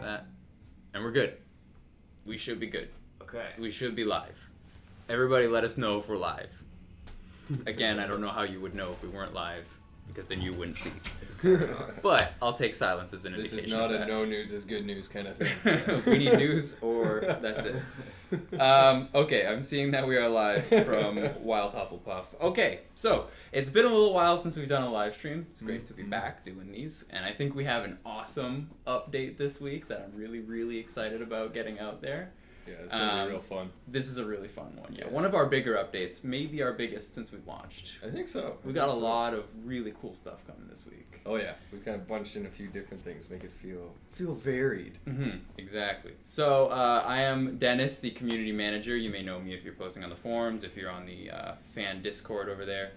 that. And we're good. We should be good. Okay. We should be live. Everybody let us know if we're live. Again, I don't know how you would know if we weren't live, because then you wouldn't see. But I'll take silence as an indication. This is not of a that. no news is good news kind of thing. We need news, or that's it. Okay, I'm seeing that we are live from Wild Hufflepuff. Okay, so it's been a little while since we've done a live stream. It's great to be back doing these, and I think we have an awesome update this week that I'm really, really excited about getting out there. Yeah, it's gonna be real fun. This is a really fun one, yeah. One of our bigger updates, maybe our biggest since we've launched. I think so. We got a lot of really cool stuff coming this week. Oh yeah, we kind of bunched in a few different things, make it feel varied. Mm-hmm, exactly. So I am Dennis, the community manager. You may know me if you're posting on the forums, if you're on the fan Discord over there.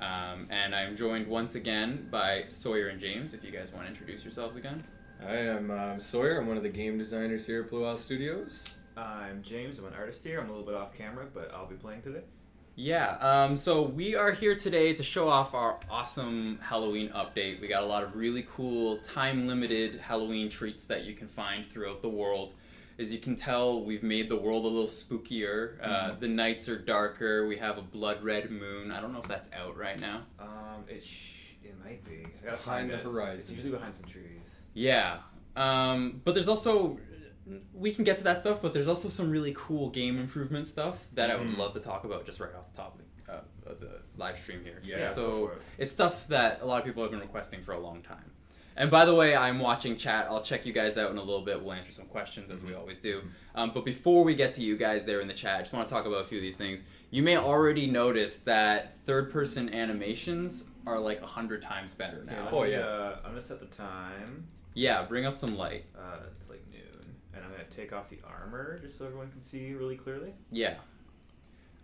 And I'm joined once again by Sawyer and James, if you guys want to introduce yourselves again. I am Sawyer. I'm one of the game designers here at Blue Owl Studios. I'm James. I'm an artist here. I'm a little bit off camera, but I'll be playing today. Yeah, so we are here today to show off our awesome Halloween update. We got a lot of really cool time-limited Halloween treats that you can find throughout the world. As you can tell, we've made the world a little spookier. The nights are darker. We have a blood red moon. I don't know if that's out right now. It might be. It's behind the horizon. It's usually behind some trees. Yeah, but there's also... We can get to that stuff, but there's also some really cool game improvement stuff that I would love to talk about just right off the top of the live stream here. Yeah, so it's stuff that a lot of people have been requesting for a long time. And by the way, I'm watching chat. I'll check you guys out in a little bit. We'll answer some questions as we always do. But before we get to you guys there in the chat, I just want to talk about a few of these things. You may already notice that third-person animations are like 100 times better now. I'm going to set the time. Yeah, bring up some light. To like noon. And I'm going to take off the armor just so everyone can see really clearly. Yeah.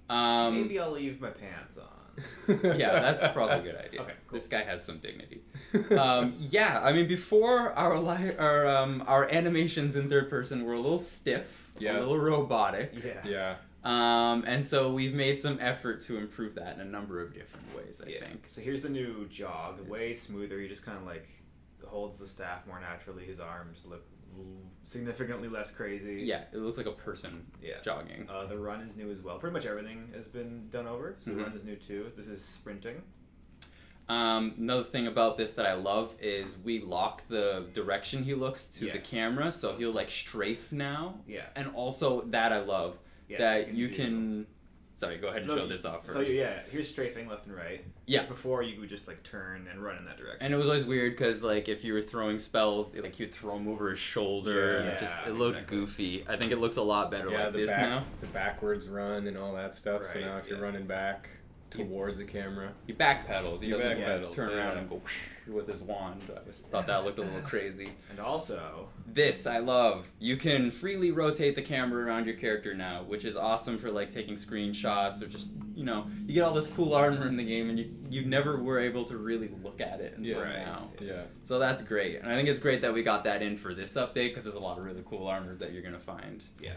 Maybe I'll leave my pants on. Yeah, that's probably a good idea. Okay, cool. This guy has some dignity. Yeah, I mean, before our animations in third person were a little stiff, a little robotic. Yeah. And so we've made some effort to improve that in a number of different ways, I think. So here's the new jog. Way smoother. He just kind of like holds the staff more naturally. His arms look significantly less crazy. Yeah, it looks like a person jogging. The run is new as well. Pretty much everything has been done over, so the run is new too. This is sprinting. Another thing about this that I love is we lock the direction he looks to the camera, so he'll like strafe now. Yeah. And also that I love, that you can... Sorry, go ahead and show this off first. So here's strafing left and right. Yeah. Before you would just like turn and run in that direction. And it was always weird because like if you were throwing spells, like you'd throw them over his shoulder. It looked goofy. I think it looks a lot better like this now. The backwards run and all that stuff. Right, so now if you're running back towards the camera, he backpedals. He doesn't backpedals, turn around and go with his wand. I just thought that looked a little crazy. And also, this I love. You can freely rotate the camera around your character now, which is awesome for like taking screenshots or just, you get all this cool armor in the game and you never were able to really look at it until now. Yeah. So that's great. And I think it's great that we got that in for this update because there's a lot of really cool armors that you're going to find. Yeah.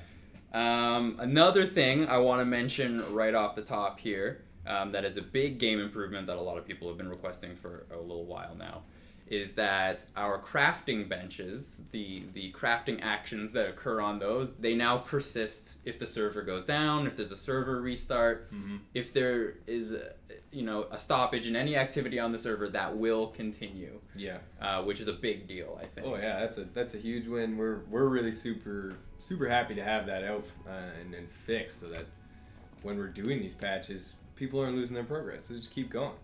Another thing I want to mention right off the top here, that is a big game improvement that a lot of people have been requesting for a little while now, is that our crafting benches, the crafting actions that occur on those, they now persist if the server goes down, if there's a server restart, if there is a stoppage in any activity on the server, that will continue. Yeah. Which is a big deal, I think. Oh yeah, that's a huge win. We're really super happy to have that out and fixed so that when we're doing these patches, people aren't losing their progress. They just keep going.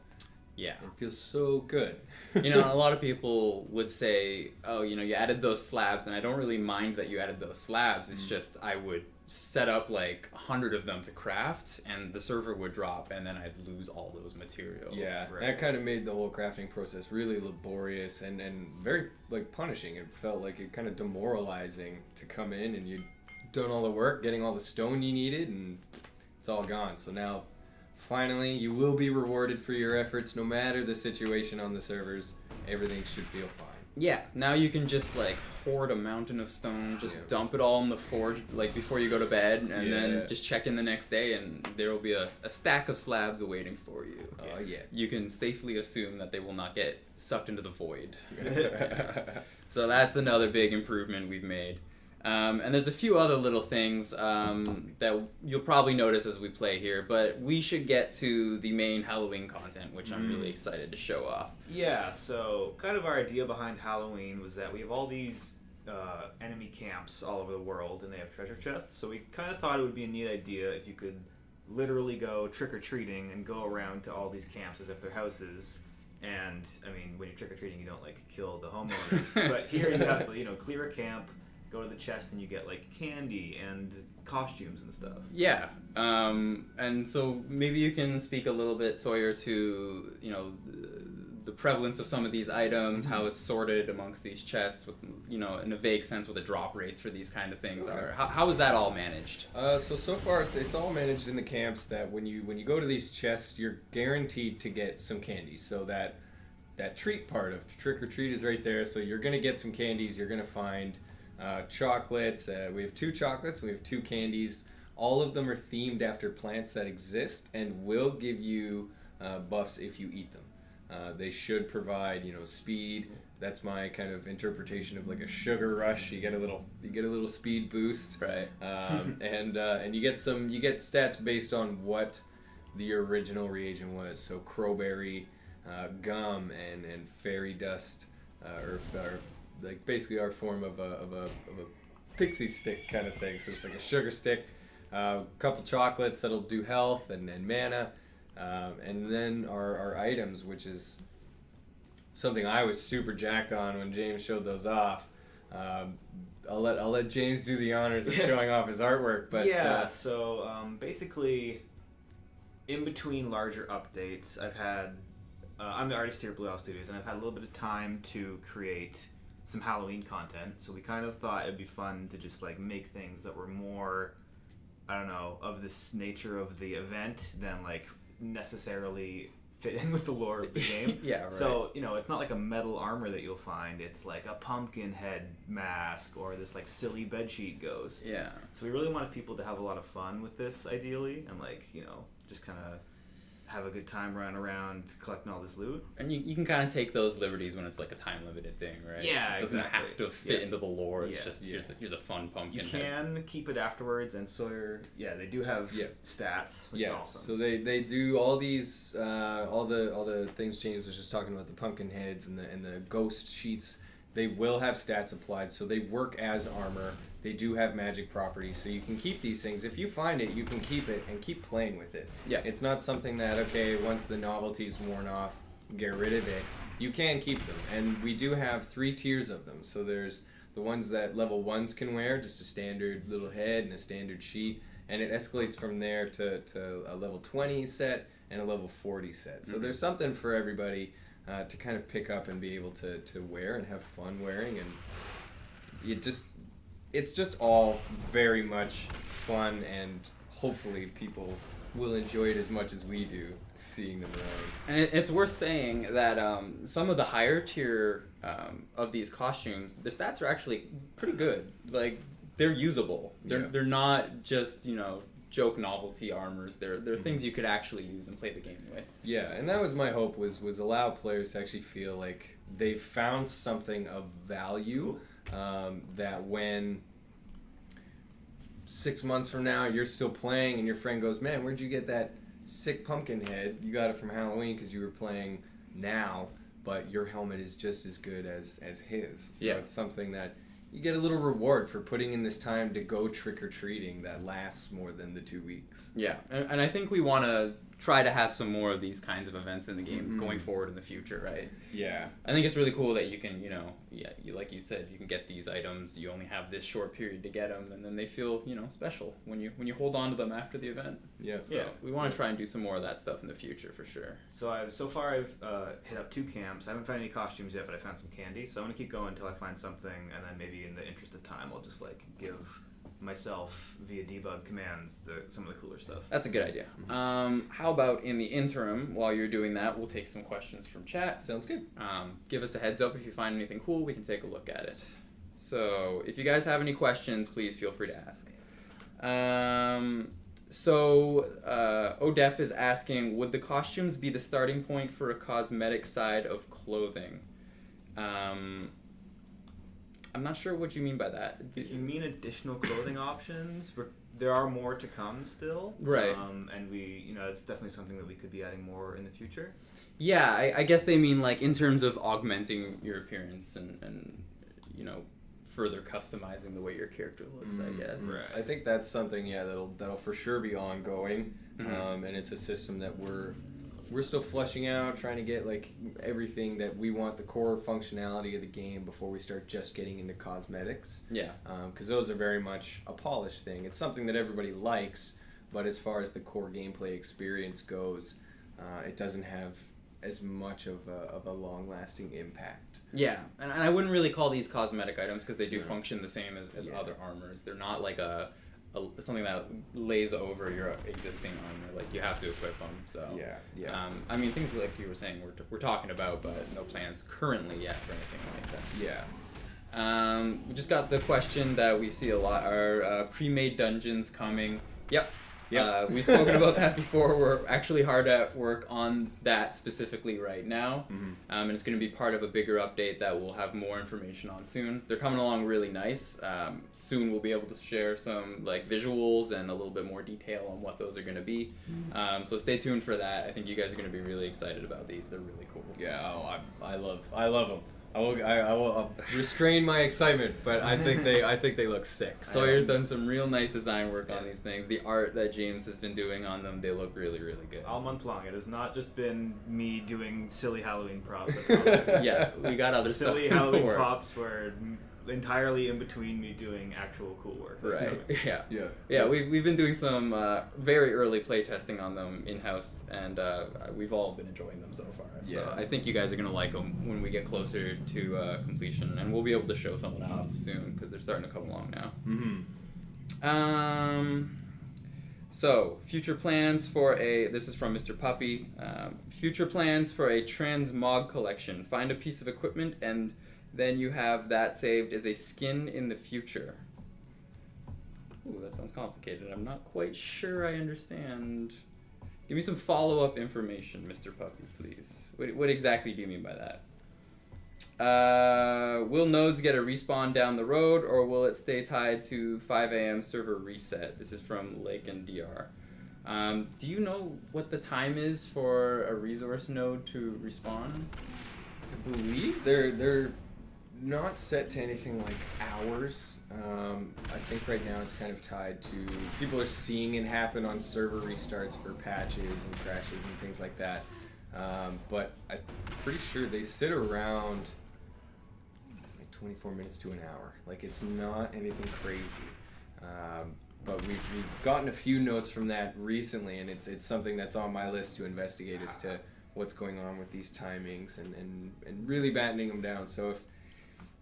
Yeah. It feels so good. A lot of people would say, oh, you added those slabs, and I don't really mind that you added those slabs. It's just I would set up like 100 of them to craft, and the server would drop, and then I'd lose all those materials. Yeah, that kind of made the whole crafting process really laborious and very like punishing. It felt like it kind of demoralizing to come in and you'd done all the work, getting all the stone you needed, and it's all gone. So now... Finally, you will be rewarded for your efforts no matter the situation on the servers. Everything should feel fine. Yeah, now you can just like hoard a mountain of stone, just dump it all in the forge like before you go to bed, and then just check in the next day, and there will be a stack of slabs awaiting for you. Oh yeah. You can safely assume that they will not get sucked into the void. So that's another big improvement we've made. And there's a few other little things that you'll probably notice as we play here, but we should get to the main Halloween content, which I'm really excited to show off. Yeah, so kind of our idea behind Halloween was that we have all these enemy camps all over the world, and they have treasure chests, so we kind of thought it would be a neat idea if you could literally go trick-or-treating and go around to all these camps as if they're houses. And, I mean, when you're trick-or-treating, you don't, like, kill the homeowners. But here you have to, clear a camp, go to the chest, and you get, like, candy and costumes and stuff. Yeah. And so maybe you can speak a little bit, Sawyer, to, the prevalence of some of these items, how it's sorted amongst these chests, with, in a vague sense, what the drop rates for these kind of things are. How is that all managed? So far it's all managed in the camps that when you go to these chests, you're guaranteed to get some candies. So that treat part of trick or treat is right there. So you're gonna get some candies. You're gonna find chocolates. We have 2 chocolates. We have 2 candies. All of them are themed after plants that exist and will give you buffs if you eat them. They should provide, speed. That's my kind of interpretation of like a sugar rush. You get a little speed boost, right? And you get stats based on what the original reagent was. So crowberry, gum, and fairy dust, or like basically our form of a pixie stick kind of thing. So it's like a sugar stick, a couple chocolates that'll do health and mana. And then our items, which is something I was super jacked on when James showed those off. I'll let James do the honors of showing off his artwork. But so basically, in between larger updates, I've had I'm the artist here at Blue Owl Studios, and I've had a little bit of time to create some Halloween content. So we kind of thought it'd be fun to just like make things that were more, I don't know, of this nature of the event than like necessarily fit in with the lore of the game. Yeah, right. So, it's not like a metal armor that you'll find. It's like a pumpkin head mask or this like silly bedsheet ghost. Yeah. So we really wanted people to have a lot of fun with this ideally, and like, just kind of have a good time running around collecting all this loot. And you can kind of take those liberties when it's like a time limited thing, right? Yeah, it doesn't exactly. have to fit into the lore. It's Yeah. just here's a fun pumpkin. You can keep it afterwards, and Sawyer, they do have stats, which is awesome. So they do all these all the things James was just talking about, the pumpkin heads and the ghost sheets. They will have stats applied, so they work as armor. They do have magic properties, so you can keep these things. If you find it, you can keep it and keep playing with it. Yeah. It's not something that, once the novelty's worn off, get rid of it. You can keep them, and we do have 3 tiers of them. So there's the ones that level 1s can wear, just a standard little head and a standard sheet, and it escalates from there to a level 20 set and a level 40 set. So there's something for everybody to kind of pick up and be able to wear and have fun wearing, and it's just all very much fun, and hopefully people will enjoy it as much as we do seeing them around. And it's worth saying that some of the higher tier of these costumes, their stats are actually pretty good. Like, they're usable. They're not just joke novelty armors. They're things you could actually use and play the game with. Yeah, and that was my hope, was allow players to actually feel like they found something of value, that when 6 months from now you're still playing and your friend goes, man, where'd you get that sick pumpkin head? You got it from Halloween because you were playing now, but your helmet is just as good as his. So it's something that you get a little reward for putting in this time to go trick-or-treating that lasts more than the 2 weeks. Yeah, and I think we want to try to have some more of these kinds of events in the game going forward in the future, right? Yeah. I think it's really cool that you can, like you said, you can get these items. You only have this short period to get them, and then they feel, special when you hold on to them after the event. Yeah. So we want to try and do some more of that stuff in the future for sure. So I've hit up 2 camps. I haven't found any costumes yet, but I found some candy. So I'm gonna keep going until I find something, and then maybe in the interest of time, I'll just like give myself via debug commands some of the cooler stuff. That's a good idea. How about in the interim, while you're doing that, we'll take some questions from chat. Sounds good. Give us a heads up if you find anything cool. We can take a look at it. So if you guys have any questions, please feel free to ask. Odef is asking, would the costumes be the starting point for a cosmetic side of clothing? I'm not sure what you mean by that. If you mean additional clothing options, there are more to come still. Right. And it's definitely something that we could be adding more in the future. Yeah, I guess they mean like in terms of augmenting your appearance and further customizing the way your character looks, I guess. Right. I think that's something, that'll for sure be ongoing. And it's a system that we're still fleshing out, trying to get like everything that we want, the core functionality of the game before we start just getting into cosmetics. Yeah. Because those are very much a polished thing. It's something that everybody likes, but as far as the core gameplay experience goes, it doesn't have as much of a long-lasting impact. Yeah, and I wouldn't really call these cosmetic items because they do function the same as other armors. They're not like something that lays over your existing armor. Like you have to equip them. So yeah. I mean, things like you were saying we're talking about, but no plans currently yet for anything like that. Yeah. We just got the question that we see a lot: are pre-made dungeons coming? Yep. We've spoken about that before. We're actually hard at work on that specifically right now. And it's going to be part of a bigger update that we'll have more information on soon. They're coming along really nice. Soon we'll be able to share some like visuals and a little bit more detail on what those are going to be. So stay tuned for that. I think you guys are going to be really excited about these. They're really cool. Yeah, I love them. I will restrain my excitement, but I think they look sick. Sawyer's done some real nice design work on these things. The art that James has been doing on them, they look really, really good. All month long. It has not just been me doing silly Halloween props. Yeah, we got other stuff. Silly Halloween props were entirely in between me doing actual cool work. Right. Yeah. We've been doing some very early play testing on them in house, and we've all been enjoying them so far. So I think you guys are gonna like them when we get closer to completion, and we'll be able to show some of that off soon because they're starting to come along now. So future plans for this is from Mr. Puppy. Future plans for a transmog collection. Find a piece of equipment and then you have that saved as a skin in the future. Ooh, that sounds complicated. I'm not quite sure I understand. Give me some follow-up information, Mr. Puppy, please. What exactly do you mean by that? Will nodes get a respawn down the road, or will it stay tied to 5 a.m. server reset? This is from Lake and DR. Do you know what the time is for a resource node to respawn? I believe they're not set to anything like hours. I think right now it's kind of tied to people are seeing it happen on server restarts for patches and crashes and things like that. But I'm pretty sure they sit around like 24 minutes to an hour. Like it's not anything crazy. But we've gotten a few notes from that recently, and it's something that's on my list to investigate as to what's going on with these timings and really battening them down. So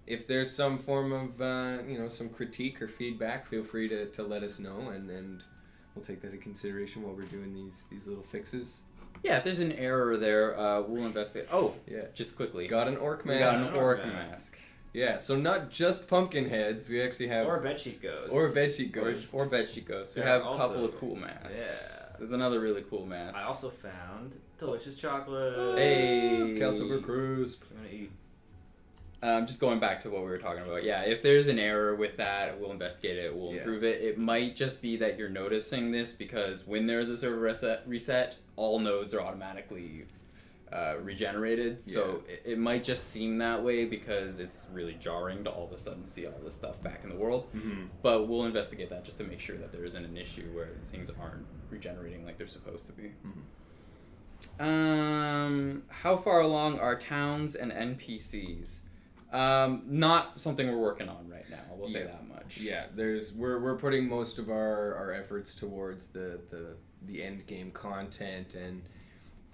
if there's some form of some critique or feedback, feel free to let us know, and we'll take that into consideration while we're doing these little fixes. Yeah, if there's an error there, we'll investigate. Oh, yeah, just quickly. Got an orc mask. We got an orc mask. Yeah, so not just pumpkin heads. We actually have or bedsheet ghosts. Or bedsheet ghosts. Or bedsheet ghosts. We have a couple of cool masks. Yeah. There's another really cool mask. I also found delicious chocolate. Hey. Keltover crisp. I'm gonna eat. Just going back to what we were talking about. Yeah, if there's an error with that, we'll investigate it. We'll improve it. It might just be that you're noticing this because when there's a server reset, all nodes are automatically regenerated. So it might just seem that way because it's really jarring to all of a sudden see all this stuff back in the world. But we'll investigate that just to make sure that there isn't an issue where things aren't regenerating like they're supposed to be. How far along are towns and NPCs? Not something we're working on right now. We'll say that much. Yeah, we're putting most of our efforts towards the end game content and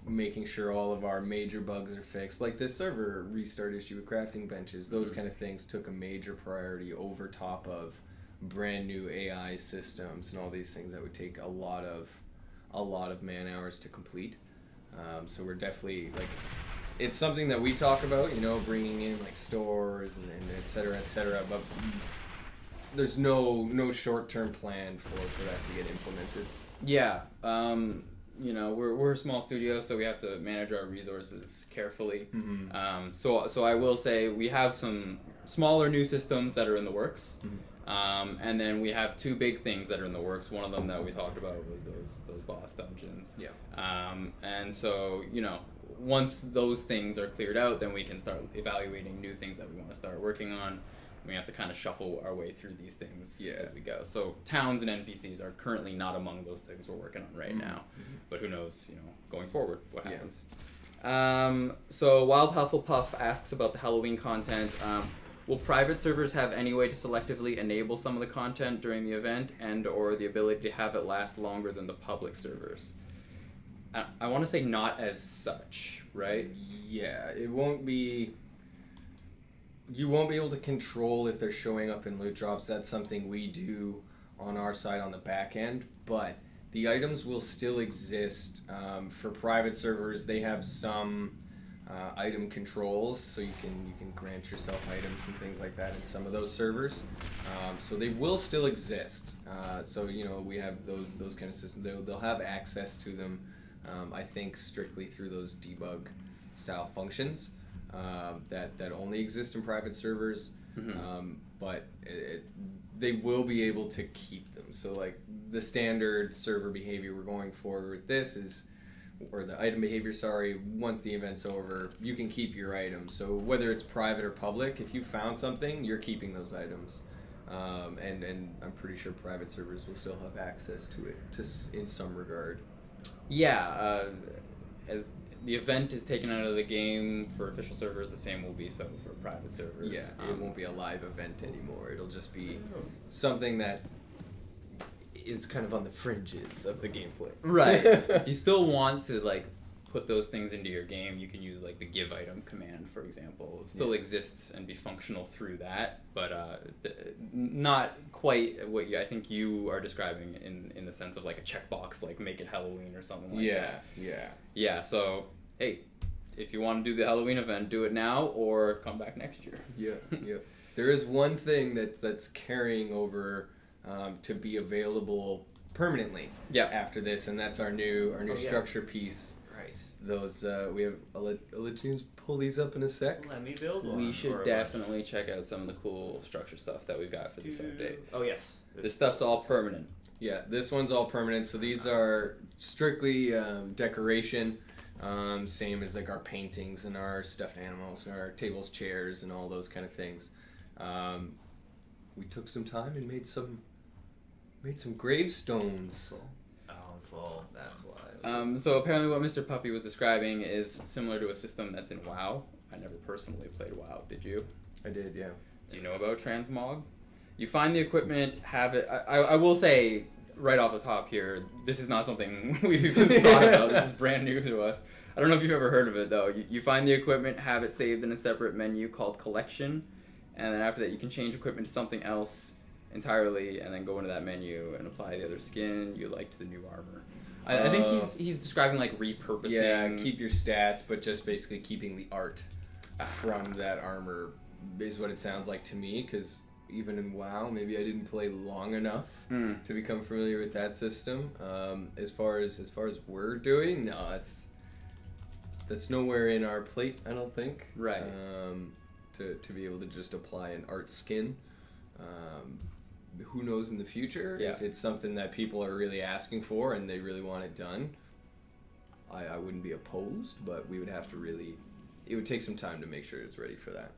making sure all of our major bugs are fixed. Like this server restart issue with crafting benches, those kind of things took a major priority over top of brand new AI systems and all these things that would take a lot of man hours to complete. So we're definitely like, it's something that we talk about, you know, bringing in like stores and et cetera, but there's no short-term plan for that to get implemented. Yeah. You know, we're a small studio, so we have to manage our resources carefully. Mm-hmm. So I will say we have some smaller new systems that are in the works. Mm-hmm. And then we have two big things that are in the works. One of them that we talked about was those boss dungeons. Yeah. And so, you know, once those things are cleared out, then we can start evaluating new things that we want to start working on. We have to kind of shuffle our way through these things as we go. So towns and NPCs are currently not among those things we're working on right now. Mm-hmm. But who knows, you know, going forward, what happens. So Wild Hufflepuff asks about the Halloween content. Will private servers have any way to selectively enable some of the content during the event and or the ability to have it last longer than the public servers? I want to say not as such, right? Yeah, it won't be... You won't be able to control if they're showing up in loot drops. That's something we do on our side on the back end, but the items will still exist. For private servers, they have some item controls, so you can grant yourself items and things like that in some of those servers. So they will still exist. So you know, we have those kind of systems. They'll have access to them. I think strictly through those debug style functions. That only exist in private servers, but they will be able to keep them. So like the standard server behavior we're going for with this is, or the item behavior, sorry, once the event's over, you can keep your items. So whether it's private or public, if you found something, you're keeping those items. And I'm pretty sure private servers will still have access to it in some regard. Yeah, as the event is taken out of the game for official servers, the same will be so for private servers. Yeah, it won't be a live event anymore. It'll just be something that is kind of on the fringes of the gameplay. Right. If you still want to like put those things into your game, you can use like the give item command, for example. It still exists and be functional through that, but not quite what I think you are describing in the sense of like a checkbox, like make it Halloween or something like that. Yeah, so hey, if you want to do the Halloween event, do it now or come back next year. Yeah. There is one thing that's carrying over to be available permanently after this, and that's our new structure piece. Right. Those we have. I'll let James pull these up in a sec. Let me build one. We should definitely check out some of the cool structure stuff that we've got for this update. Oh yes. This stuff's all permanent. Yeah, this one's all permanent. So these are strictly decoration. Same as like our paintings and our stuffed animals and our tables, chairs, and all those kind of things. We took some time and made some gravestones. Full. That's why. So apparently what Mr. Puppy was describing is similar to a system that's in WoW. I never personally played WoW. Did you? I did, yeah. Do you know about transmog? You find the equipment, have it... I will say right off the top here, this is not something we've even thought about. This is brand new to us. I don't know if you've ever heard of it, though. You find the equipment, have it saved in a separate menu called Collection, and then after that you can change equipment to something else entirely, and then go into that menu and apply the other skin you like to the new armor. I think he's describing like repurposing. Yeah, keep your stats, but just basically keeping the art from that armor is what it sounds like to me, because even in WoW, maybe I didn't play long enough to become familiar with that system. As far as we're doing, no, that's nowhere in our plate, I don't think. Right. To be able to just apply an art skin. Who knows in the future if it's something that people are really asking for and they really want it done. I wouldn't be opposed, but we would have to really... It would take some time to make sure it's ready for that.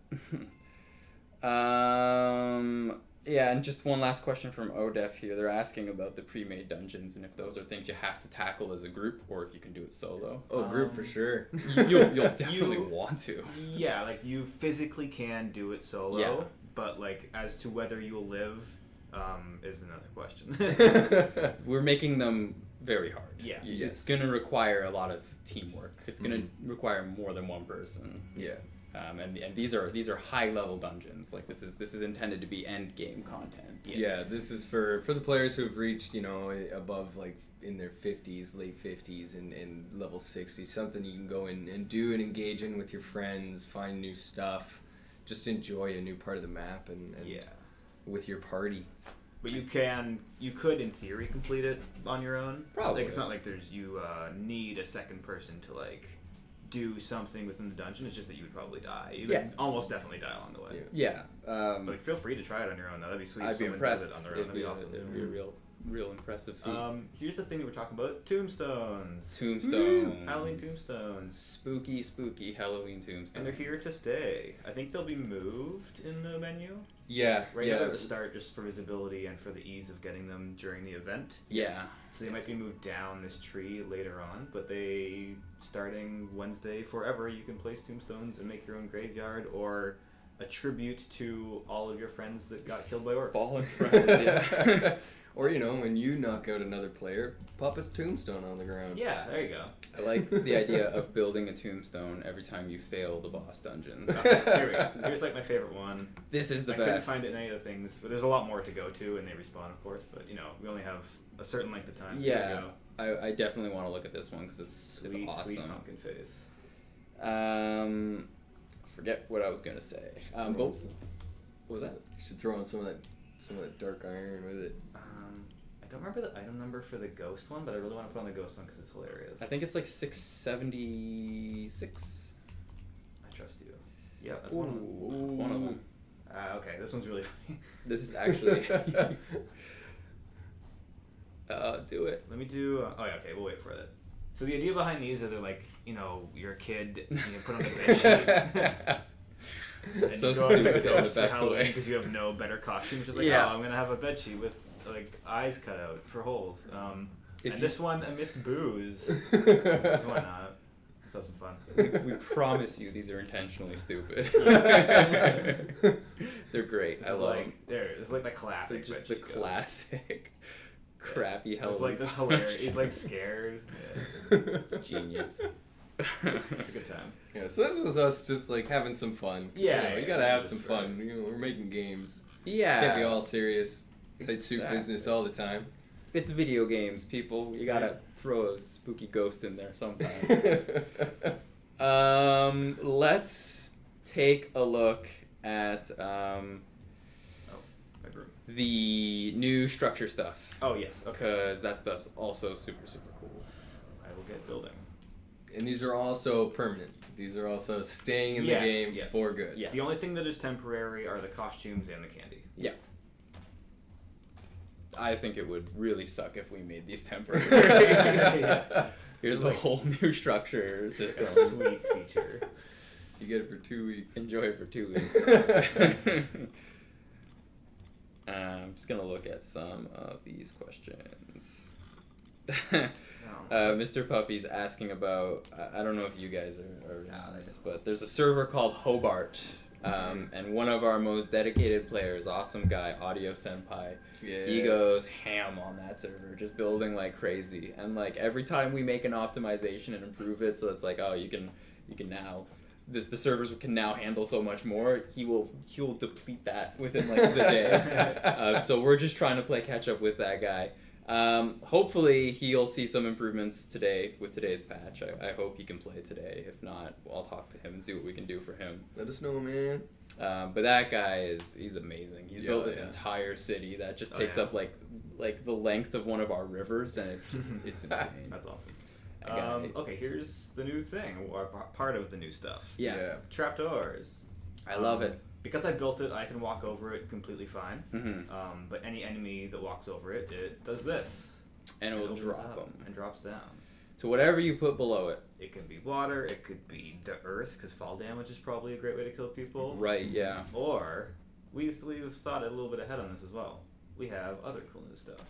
Yeah, and just one last question from ODEF here. They're asking about the Premade Dungeons and if those are things you have to tackle as a group or if you can do it solo. Oh, group for sure. You'll definitely want to. Yeah, like you physically can do it solo, but like as to whether you'll live is another question. We're making them very hard. Yeah. It's going to require a lot of teamwork. It's going to require more than one person. Yeah. And these are high level dungeons. Like this is intended to be end game content. Yeah, this is for the players who have reached, above like in their 50s, late 50s, and level 60, something you can go in and do and engage in with your friends, find new stuff, just enjoy a new part of the map and with your party. But you could in theory complete it on your own. Probably. Like, it's not like you need a second person to like do something within the dungeon. It's just that you would probably die. You would almost definitely die along the way. Yeah. But like, feel free to try it on your own though. That'd be sweet. I'd be impressed. Does it on their own. That'd be awesome. It'd be a real impressive feat. Here's the thing that we're talking about: tombstones. Tombstones. Halloween tombstones. Spooky Halloween tombstones. And they're here to stay. I think they'll be moved in the menu. Yeah. Right at the start, just for visibility and for the ease of getting them during the event. Yeah. So they might be moved down this tree later on, but starting Wednesday forever, you can place tombstones and make your own graveyard or a tribute to all of your friends that got killed by orcs. Fallen friends, yeah. Or, when you knock out another player, pop a tombstone on the ground. Yeah, there you go. I like the idea of building a tombstone every time you fail the boss dungeons. Here we go. Here's like my favorite one. This is the I best. couldn't find it in any of the things, but there's a lot more to go to, and they respawn, of course. But we only have a certain length of time. Yeah, I definitely want to look at this one because it's awesome. Sweet pumpkin face. Forget what I was gonna say. What was that? You should throw on some of that dark iron with it. I don't remember the item number for the ghost one, but I really want to put on the ghost one because it's hilarious. I think it's like 676. I trust you. Yeah, that's one of them. That's one of them. Okay, this one's really funny. This is actually. Do it. Let me do. Oh yeah, okay, we'll wait for it. So the idea behind these is they're like, you're a kid, you put on the bed sheet. And So you go out to stupid the in the ghost for best Halloween way. because you have no better costume. Just like, Yeah. I'm gonna have a bed sheet with like eyes cut out for holes. If And you- this one emits booze. Because why not? Let's have some fun. We promise you these are intentionally stupid. They're great. I love them. It's like the classic. They're just bed the sheet ghost. classic, crappy It's Halloween. like this hilarious. He's like scared. It's genius. It's a good time. Yeah, so this was us just like having some fun. Yeah, you gotta yeah, have just some for- fun. We're making games. Yeah. Can't be all serious, tight suit Exactly. business all the time. It's video games, people. You gotta throw a spooky ghost in there sometime. Let's take a look at My room. the new structure stuff. Oh yes. Okay. Because that stuff's also super cool. I will get building. And these are also permanent. These are also staying in Yes, the game yeah. for good. Yes. The only thing that is temporary are the costumes and the candy. Yeah. I think it would really suck if we made these temporary. Yeah. Here's a whole new structure system. Sweet feature. You get it for 2 weeks. Enjoy it for 2 weeks. I'm just gonna look at some of these questions. Mr. Puppy's asking about. I don't know if you guys are on this, but there's a server called Hobart, and one of our most dedicated players, awesome guy, Audio Senpai. Yeah. He goes ham on that server, just building like crazy. And like every time we make an optimization and improve it, so it's like, oh, you can now. The servers can now handle so much more. He'll deplete that within like the day. So we're just trying to play catch up with that guy. Hopefully he'll see some improvements today with today's patch. I hope he can play today. If not, I'll talk to him and see what we can do for him. Let us know, man. But that guy he's amazing. He's built this yeah. entire city that just takes up like the length of one of our rivers, and it's insane. That's awesome. That guy- Okay, here's the new thing, or part of the new stuff. Yeah. Trapdoors. I love it. Because I built it, I can walk over it completely fine. Mm-hmm. But any enemy that walks over it, it does this. And it will opens drop up them and drops down. to whatever you put below it. It can be water, it could be the earth, because fall damage is probably a great way to kill people. Right, yeah. Or, we've thought a little bit ahead on this as well. We have other cool new stuff.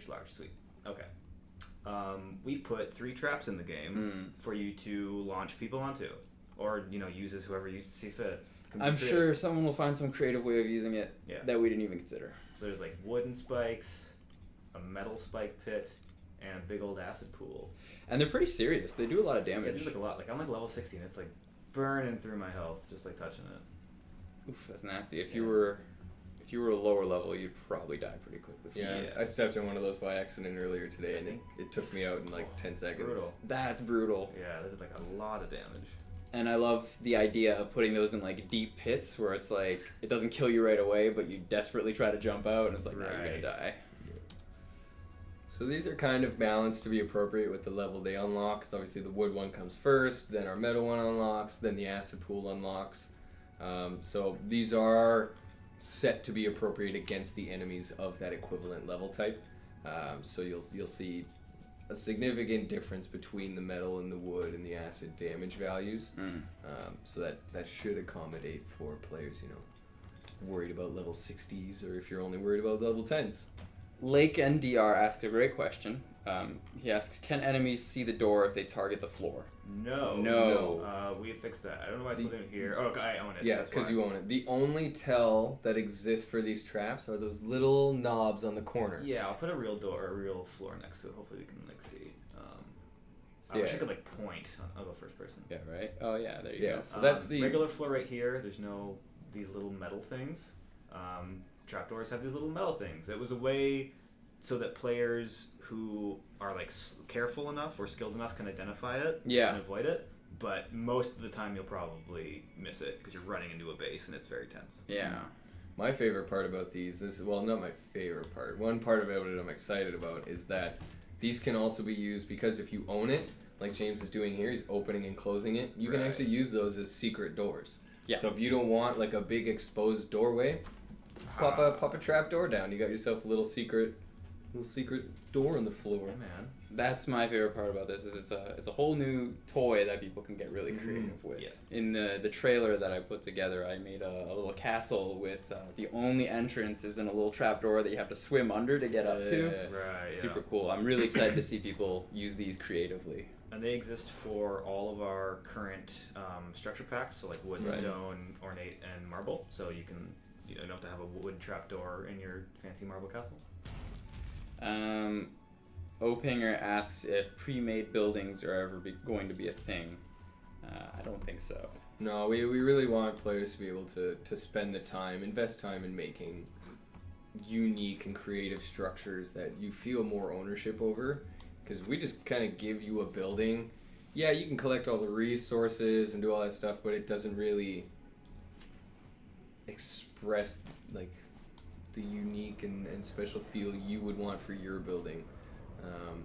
Large, sweet. Okay. We've put 3 traps in the game for you to launch people onto. Or, use as whoever you see fit. I'm sure someone will find some creative way of using it Yeah. that we didn't even consider. So there's like wooden spikes, a metal spike pit, and a big old acid pool. And they're pretty serious. They do a lot of Yeah, damage. they do like a lot. Like I'm like level 60 and it's like burning through my health just like touching it. Oof, that's nasty. If you were a lower level, you'd probably die pretty quickly. Yeah, I stepped in one of those by accident earlier today, and it took me out in like 10 seconds. Brutal. That's brutal. Yeah, they did like a lot of damage. And I love the idea of putting those in like deep pits where it's like it doesn't kill you right away, but you desperately try to jump out, and it's like, now you're gonna die. So these are kind of balanced to be appropriate with the level they unlock. Because obviously the wood one comes first, then our metal one unlocks, then the acid pool unlocks. So these are set to be appropriate against the enemies of that equivalent level type. So you'll see a significant difference between the metal and the wood and the acid damage values. So that should accommodate for players, worried about level 60s, or if you're only worried about level 10s. Lake NDR asked a great question. He asks, can enemies see the door if they target the floor? No. We fixed that. I don't know why it's still in here. Oh, I own it. Yeah, because you own it. The only tell that exists for these traps are those little knobs on the corner. Yeah, I'll put a real door, a real floor next to it. Hopefully we can see. So I wish I could point. I'll go first person. Yeah, right? Oh, yeah, there you go. So that's the regular floor right here. There's no these little metal things. Trapdoors have these little metal things. It was a way so that players who are like careful enough or skilled enough can identify it and avoid it. But most of the time you'll probably miss it because you're running into a base and it's very tense. Yeah. My favorite part about these not my favorite part. One part about it I'm excited about is that these can also be used because if you own it, like James is doing here, he's opening and closing it. You can actually use those as secret doors. Yeah. So if you don't want like a big exposed doorway, pop a trap door down. You got yourself a little secret door on the floor. Yeah, man. That's my favorite part about this is it's a whole new toy that people can get really creative with. Yeah. In the trailer that I put together, I made a little castle with the only entrance is in a little trapdoor that you have to swim under to get up to. Right. Super cool. I'm really excited to see people use these creatively. And they exist for all of our current structure packs, so like wood, stone, ornate, and marble. So you don't have to have a wood trapdoor in your fancy marble castle. Opinger asks if pre-made buildings are ever going to be a thing. I don't think so. No, we really want players to be able to spend the time, invest time in making unique and creative structures that you feel more ownership over. Because we just kind of give you a building. Yeah, you can collect all the resources and do all that stuff, but it doesn't really express like the unique and special feel you would want for your building.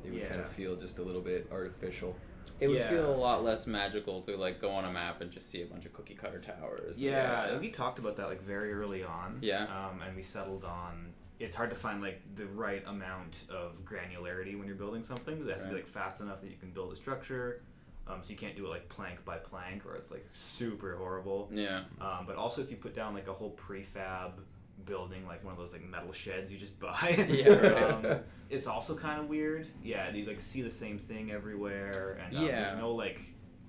It would kind of feel just a little bit artificial. It would feel a lot less magical to like go on a map and just see a bunch of cookie cutter towers. Yeah, we talked about that like very early on. Yeah. And we settled on it's hard to find like the right amount of granularity when you're building something. That has to be like fast enough that you can build a structure. So you can't do it like plank by plank or it's like super horrible. Yeah. But also if you put down like a whole prefab building, like one of those like metal sheds you just buy. Yeah. It's also kind of weird. Yeah, you like see the same thing everywhere, and there's no like,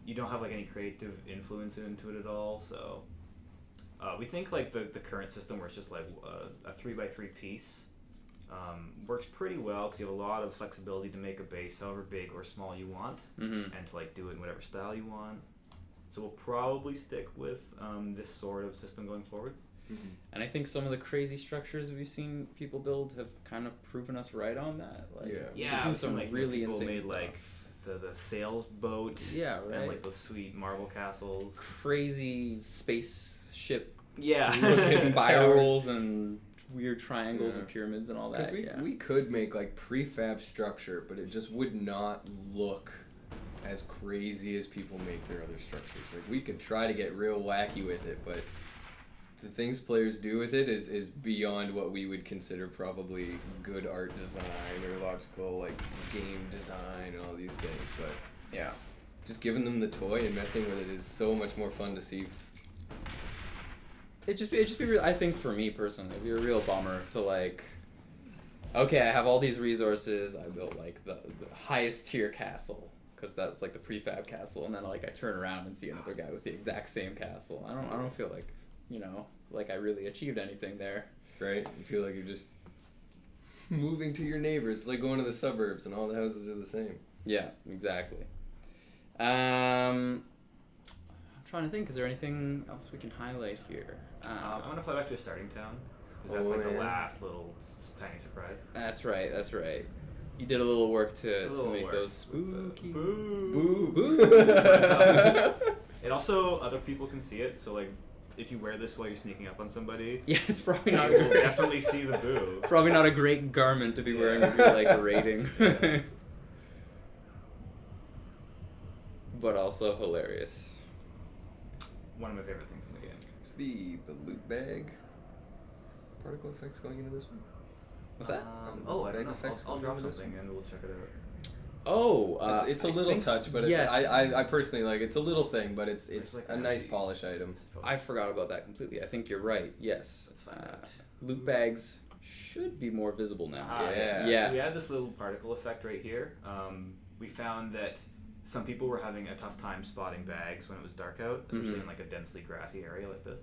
you don't have like any creative influence into it at all. So we think like the current system where it's just like a 3x3 piece works pretty well because you have a lot of flexibility to make a base however big or small you want, and to like do it in whatever style you want. So we'll probably stick with this sort of system going forward. Mm-hmm. And I think some of the crazy structures we've seen people build have kind of proven us right on that. Like, some like really people insane made stuff. like the sails boat. Yeah, right. And like those sweet marble castles. Crazy spaceship. Yeah. Spirals and weird triangles and pyramids and all that. Because we could make like prefab structure, but it just would not look as crazy as people make their other structures. Like we could try to get real wacky with it, but the things players do with it is beyond what we would consider probably good art design or logical like game design and all these things. But yeah, just giving them the toy and messing with it is so much more fun to see. It'd just be real. I think for me personally, it'd be a real bummer to like, okay, I have all these resources. I built like the highest tier castle because that's like the prefab castle, and then like I turn around and see another guy with the exact same castle. I don't feel like, like I really achieved anything there. Right? You feel like you're just moving to your neighbors. It's like going to the suburbs and all the houses are the same. Yeah, exactly. I'm trying to think. Is there anything else we can highlight here? I'm gonna fly back to a starting town because that's like the last little tiny surprise. That's right. That's right. You did a little work to make those spooky. Boo. Boo. It also, other people can see it, so like if you wear this while you're sneaking up on somebody, Yeah, it's probably not. you will definitely see the boo. Probably not a great garment to be wearing if you're like raiding. Yeah. But also hilarious. One of my favorite things in the game. It's the loot bag particle effects going into this one. What's that? I don't know. Effects I'll going drop into this something and we'll check it out. Oh, It's a I little think touch, but yes. I personally like it's a little thing, but it's like a an nice empty- polish item. I forgot about that completely. I think you're right. Yes. Let's find out. Loot bags should be more visible now. Yeah. Yeah. So we had this little particle effect right here. We found that some people were having a tough time spotting bags when it was dark out, especially in like a densely grassy area like this.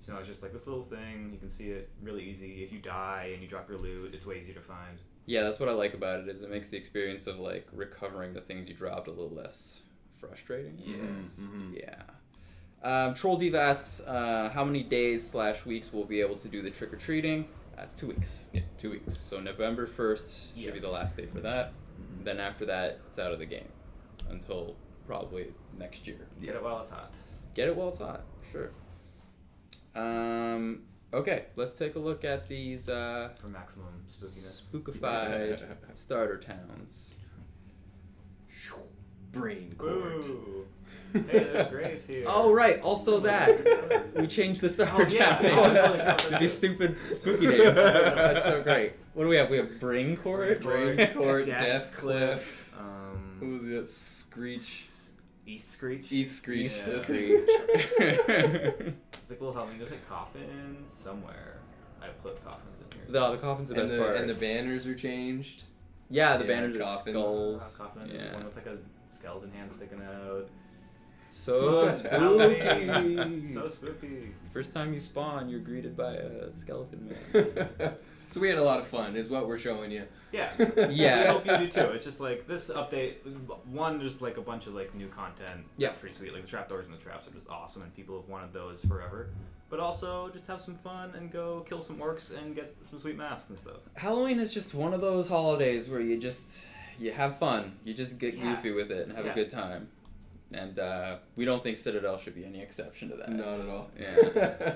So it's just like this little thing. You can see it really easy. If you die and you drop your loot, it's way easier to find. Yeah, that's what I like about it. Is it makes the experience of like recovering the things you dropped a little less frustrating. Yes. Mm-hmm. Yeah. Troll Diva asks, how many days/weeks we'll be able to do the trick or treating? That's 2 weeks. Yeah, 2 weeks. So November 1st should Yeah. be the last day for that. Then after that, it's out of the game until probably next year. Get it while it's hot. Get it while it's hot, sure. Okay, let's take a look at these For maximum spookiness. spookified starter towns. Brain court. Ooh. Hey, there's graves here. Oh right, also that we changed the starter town names to be stupid spooky names. That's so great. What do we have? We have Brain Court. Brain court, Death Death Cliff. Who was that? Screech. East Screech. East Screech. Yeah. That's Screech. It's like little Halloween. There's like coffins somewhere. I put coffins in here. The coffins are the best part. And the banners are changed. Yeah, the Yeah, banners are coffins. skulls. Coffin. Yeah. There's one with like a skeleton hand sticking out. So Halloween. spooky. So spooky. First time you spawn, you're greeted by a skeleton man. So we had a lot of fun, is what we're showing you. Yeah. Yeah. I hope you do too. It's just like this update. One, there's like a bunch of like new content. Yeah. That's pretty sweet. Like the trapdoors and the traps are just awesome, and people have wanted those forever. But also, just have some fun and go kill some orcs and get some sweet masks and stuff. Halloween is just one of those holidays where you have fun. You just get Yeah. goofy with it and have a Yeah. good time. And we don't think Citadel should be any exception to that. Not at all. Yeah.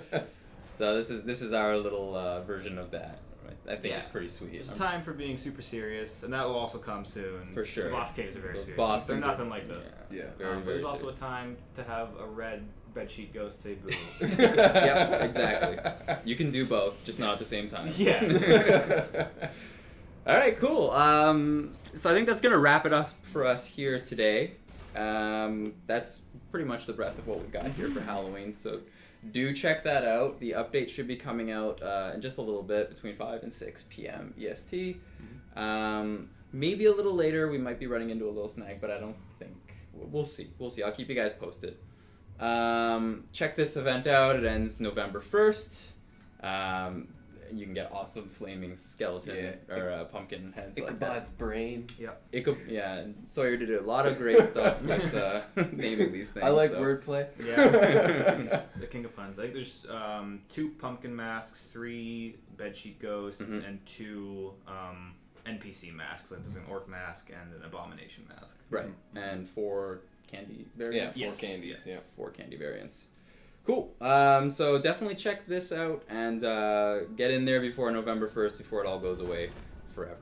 So this is our little version of that. Right? I think it's Yeah. pretty sweet. It's time for being super serious, and that will also come soon. For sure. The boss caves are very Those serious. boss They're things nothing are- like this. Yeah. Very, But very there's also serious. a time to have a red bedsheet ghost say boo. Yep, exactly. You can do both, just not at the same time. Yeah. All right, cool. So I think that's gonna wrap it up for us here today. That's pretty much the breadth of what we got here for Halloween. So do check that out. The update should be coming out in just a little bit, between 5 and 6 p.m. EST. Maybe a little later. We might be running into a little snag, but I don't think. We'll see. We'll see. I'll keep you guys posted. Check this event out. It ends November 1st. You can get awesome flaming skeleton or pumpkin heads like that. Ichabod's brain. Yeah, and Sawyer did a lot of great stuff with naming these things. I like so. wordplay. Yeah. He's the king of puns. I think there's 2 pumpkin masks, 3 bedsheet ghosts, and 2 NPC masks. Like there's an orc mask and an abomination mask. Right, and 4 candy Yeah, variants. 4 Yes. candies. Yeah. 4 candy variants. Cool. So definitely check this out and get in there before November 1st, before it all goes away forever.